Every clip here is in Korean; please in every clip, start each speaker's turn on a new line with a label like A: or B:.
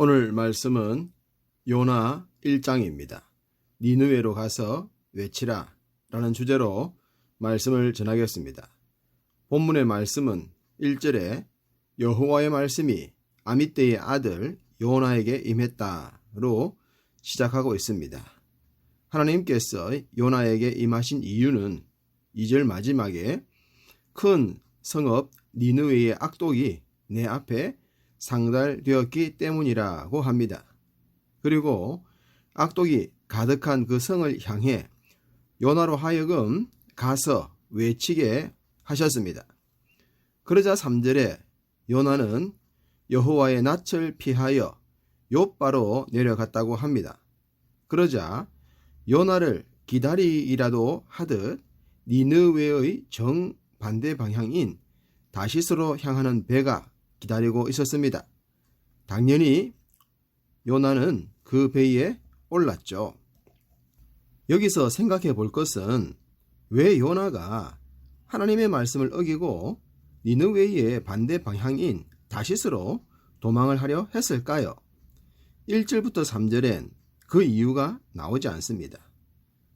A: 오늘 말씀은 요나 1장입니다. 니느웨로 가서 외치라 라는 주제로 말씀을 전하겠습니다. 본문의 말씀은 1절에 여호와의 말씀이 아미떼의 아들 요나에게 임했다로 시작하고 있습니다. 하나님께서 요나에게 임하신 이유는 2절 마지막에 큰 성읍 니느웨의 악독이 내 앞에 상달되었기 때문이라고 합니다. 그리고 악독이 가득한 그 성을 향해 요나로 하여금 가서 외치게 하셨습니다. 그러자 3절에 요나는 여호와의 낯을 피하여 욥바로 내려갔다고 합니다. 그러자 요나를 기다리이라도 하듯 니느웨의 정반대 방향인 다시스로 향하는 배가 기다리고 있었습니다. 당연히 요나는 그 배에 올랐죠. 여기서 생각해 볼 것은 왜 요나가 하나님의 말씀을 어기고 니느웨의 반대 방향인 다시스로 도망을 하려 했을까요? 1절부터 3절엔 그 이유가 나오지 않습니다.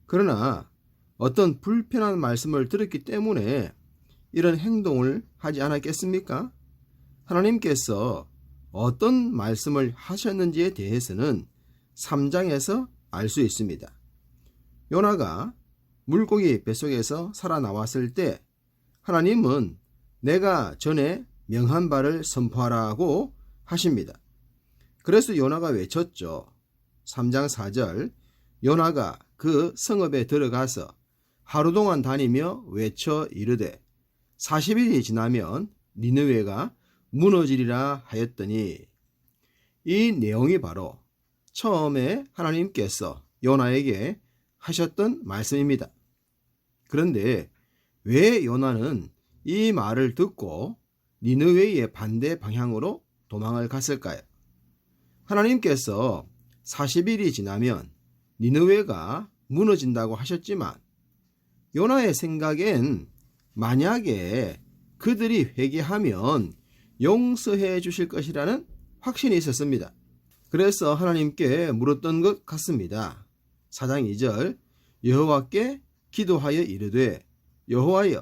A: 그러나 어떤 불편한 말씀을 들었기 때문에 이런 행동을 하지 않았겠습니까? 하나님께서 어떤 말씀을 하셨는지에 대해서는 3장에서 알 수 있습니다. 요나가 물고기 뱃속에서 살아나왔을 때 하나님은 내가 전에 명한 바를 선포하라고 하십니다. 그래서 요나가 외쳤죠. 3장 4절 요나가 그 성읍에 들어가서 하루 동안 다니며 외쳐 이르되 40일이 지나면 니느웨가 무너지리라 하였더니, 이 내용이 바로 처음에 하나님께서 요나에게 하셨던 말씀입니다. 그런데 왜 요나는 이 말을 듣고 니느웨의 반대 방향으로 도망을 갔을까요? 하나님께서 40일이 지나면 니느웨가 무너진다고 하셨지만 요나의 생각엔 만약에 그들이 회개하면 용서해 주실 것이라는 확신이 있었습니다. 그래서 하나님께 물었던 것 같습니다. 4장 2절 여호와께 기도하여 이르되 여호와여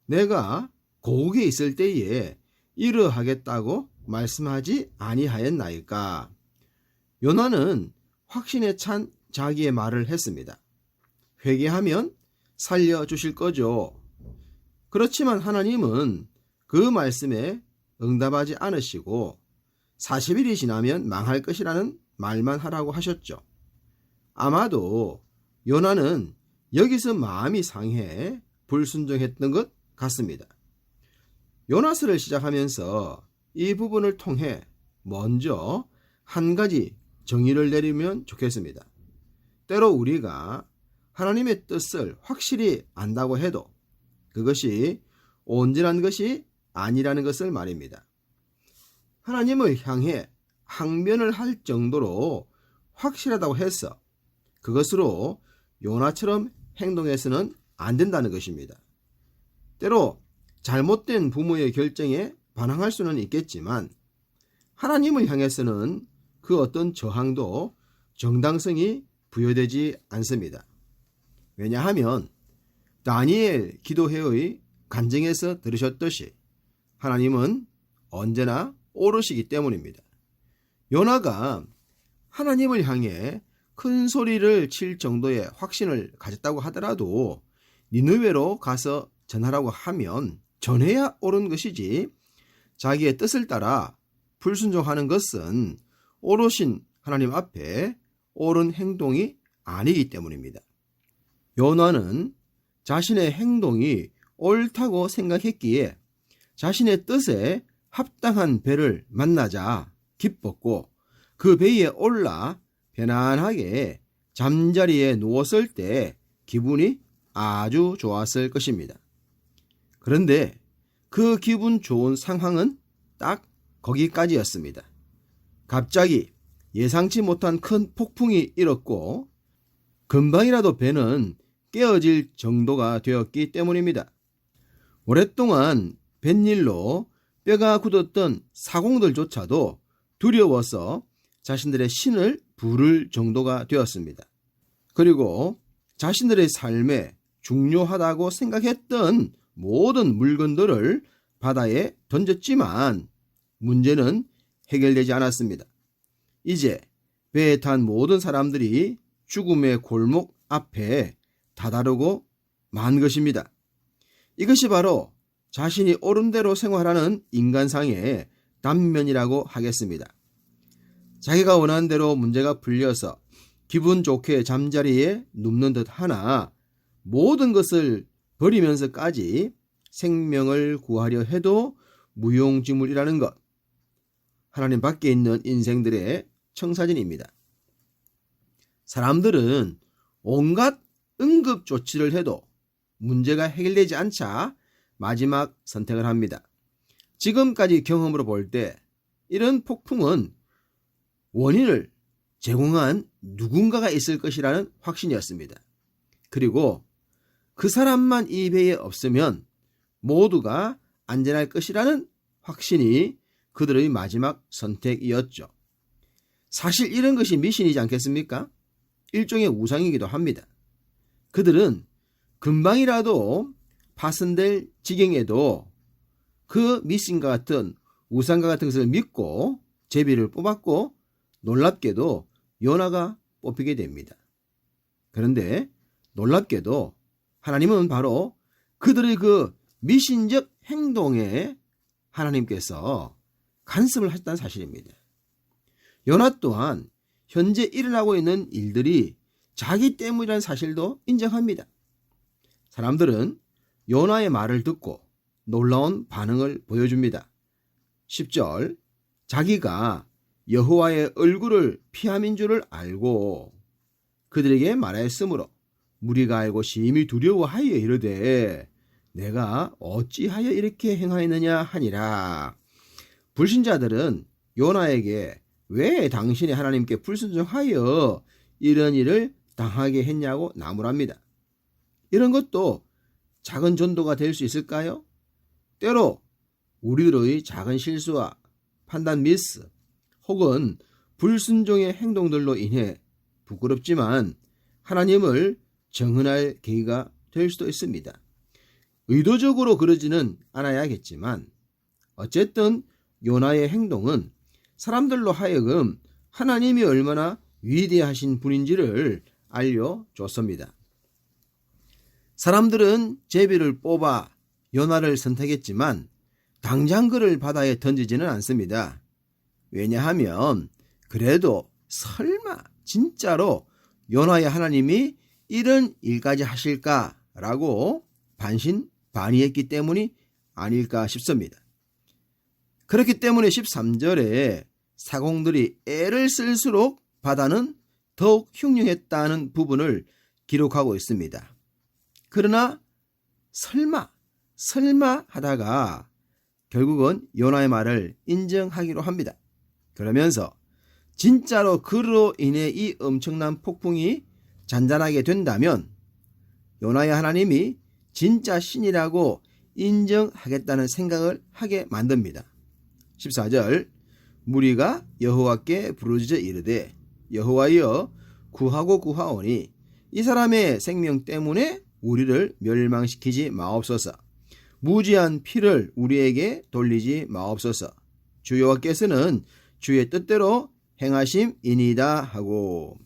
A: 내가 고국에 있을 때에 이러하겠다고 말씀하지 아니하였나이까. 요나는 확신에 찬 자기의 말을 했습니다. 회개하면 살려주실 거죠. 그렇지만 하나님은 그 말씀에 응답하지 않으시고 40일이 지나면 망할 것이라는 말만 하라고 하셨죠. 아마도 요나는 여기서 마음이 상해 불순종했던 것 같습니다. 요나서를 시작하면서 이 부분을 통해 먼저 한 가지 정의를 내리면 좋겠습니다. 때로 우리가 하나님의 뜻을 확실히 안다고 해도 그것이 온전한 것이 아니라는 것을 말입니다. 하나님을 향해 항변을 할 정도로 확실하다고 해서 그것으로 요나처럼 행동해서는 안 된다는 것입니다. 때로 잘못된 부모의 결정에 반항할 수는 있겠지만 하나님을 향해서는 그 어떤 저항도 정당성이 부여되지 않습니다. 왜냐하면 다니엘 기도회의 간증에서 들으셨듯이 하나님은 언제나 옳으시기 때문입니다. 요나가 하나님을 향해 큰 소리를 칠 정도의 확신을 가졌다고 하더라도 니느웨로 가서 전하라고 하면 전해야 옳은 것이지 자기의 뜻을 따라 불순종하는 것은 옳으신 하나님 앞에 옳은 행동이 아니기 때문입니다. 요나는 자신의 행동이 옳다고 생각했기에 자신의 뜻에 합당한 배를 만나자 기뻤고 그 배에 올라 편안하게 잠자리에 누웠을 때 기분이 아주 좋았을 것입니다. 그런데 그 기분 좋은 상황은 딱 거기까지였습니다. 갑자기 예상치 못한 큰 폭풍이 일었고 금방이라도 배는 깨어질 정도가 되었기 때문입니다. 오랫동안 뱃일로 뼈가 굳었던 사공들조차도 두려워서 자신들의 신을 부를 정도가 되었습니다. 그리고 자신들의 삶에 중요하다고 생각했던 모든 물건들을 바다에 던졌지만 문제는 해결되지 않았습니다. 이제 배에 탄 모든 사람들이 죽음의 골목 앞에 다다르고 만 것입니다. 이것이 바로 자신이 옳은 대로 생활하는 인간상의 단면이라고 하겠습니다. 자기가 원하는 대로 문제가 풀려서 기분 좋게 잠자리에 눕는 듯 하나 모든 것을 버리면서까지 생명을 구하려 해도 무용지물이라는 것. 하나님 밖에 있는 인생들의 청사진입니다. 사람들은 온갖 응급조치를 해도 문제가 해결되지 않자 마지막 선택을 합니다. 지금까지 경험으로 볼 때 이런 폭풍은 원인을 제공한 누군가가 있을 것이라는 확신이었습니다. 그리고 그 사람만 이 배에 없으면 모두가 안전할 것이라는 확신이 그들의 마지막 선택이었죠. 사실 이런 것이 미신이지 않겠습니까? 일종의 우상이기도 합니다. 그들은 금방이라도 파손될 지경에도 그 미신과 같은 우상과 같은 것을 믿고 제비를 뽑았고 놀랍게도 요나가 뽑히게 됩니다. 그런데 놀랍게도 하나님은 바로 그들의 그 미신적 행동에 하나님께서 간섭을 하셨다는 사실입니다. 요나 또한 현재 일어나고 있는 일들이 자기 때문이라는 사실도 인정합니다. 사람들은 요나의 말을 듣고 놀라운 반응을 보여줍니다. 10절, 자기가 여호와의 얼굴을 피함인 줄을 알고 그들에게 말하였으므로 무리가 알고 심히 두려워하여 이르되 내가 어찌하여 이렇게 행하였느냐 하니라. 불신자들은 요나에게 왜 당신이 하나님께 불순종하여 이런 일을 당하게 했냐고 나무랍니다. 이런 것도 작은 전도가 될 수 있을까요? 때로 우리들의 작은 실수와 판단 미스 혹은 불순종의 행동들로 인해 부끄럽지만 하나님을 정언할 계기가 될 수도 있습니다. 의도적으로 그러지는 않아야겠지만 어쨌든 요나의 행동은 사람들로 하여금 하나님이 얼마나 위대하신 분인지를 알려줬습니다. 사람들은 제비를 뽑아 요나를 선택했지만 당장 그를 바다에 던지지는 않습니다. 왜냐하면 그래도 설마 진짜로 요나의 하나님이 이런 일까지 하실까라고 반신반의했기 때문이 아닐까 싶습니다. 그렇기 때문에 13절에 사공들이 애를 쓸수록 바다는 더욱 흉흉했다는 부분을 기록하고 있습니다. 그러나 설마 하다가 결국은 요나의 말을 인정하기로 합니다. 그러면서 진짜로 그로 인해 이 엄청난 폭풍이 잔잔하게 된다면 요나의 하나님이 진짜 신이라고 인정하겠다는 생각을 하게 만듭니다. 14절, 무리가 여호와께 부르짖어 이르되 여호와여 구하고 구하오니 이 사람의 생명 때문에 우리를 멸망시키지 마옵소서. 무지한 피를 우리에게 돌리지 마옵소서. 주 여호와께서는 주의 뜻대로 행하심이니이다 하고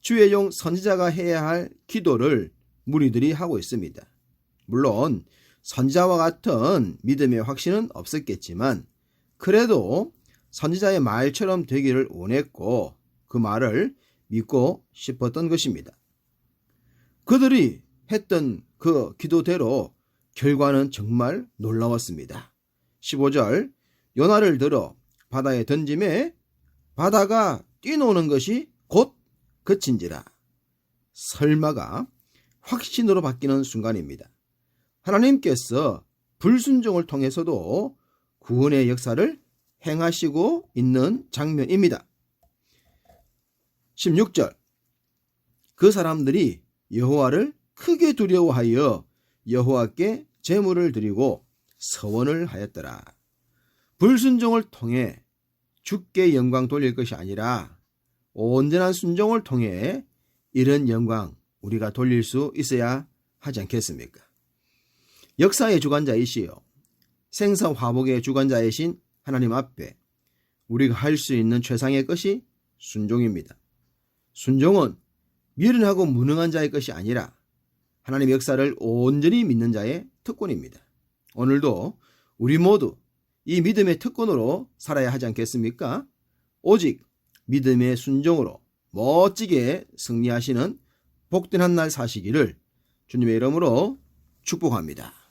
A: 주의 종 선지자가 해야 할 기도를 무리들이 하고 있습니다. 물론 선지자와 같은 믿음의 확신은 없었겠지만 그래도 선지자의 말처럼 되기를 원했고 그 말을 믿고 싶었던 것입니다. 그들이 했던 그 기도대로 결과는 정말 놀라웠습니다. 15절, 요나를 들어 바다에 던짐에 바다가 뛰노는 것이 곧 그친지라. 설마가 확신으로 바뀌는 순간입니다. 하나님께서 불순종을 통해서도 구원의 역사를 행하시고 있는 장면입니다. 16절, 그 사람들이 여호와를 크게 두려워하여 여호와께 제물을 드리고 서원을 하였더라. 불순종을 통해 주께 영광 돌릴 것이 아니라 온전한 순종을 통해 이런 영광 우리가 돌릴 수 있어야 하지 않겠습니까? 역사의 주관자이시요 생사화복의 주관자이신 하나님 앞에 우리가 할 수 있는 최상의 것이 순종입니다. 순종은 미련하고 무능한 자의 것이 아니라 하나님의 역사를 온전히 믿는 자의 특권입니다. 오늘도 우리 모두 이 믿음의 특권으로 살아야 하지 않겠습니까? 오직 믿음의 순종으로 멋지게 승리하시는 복된 한 날 사시기를 주님의 이름으로 축복합니다.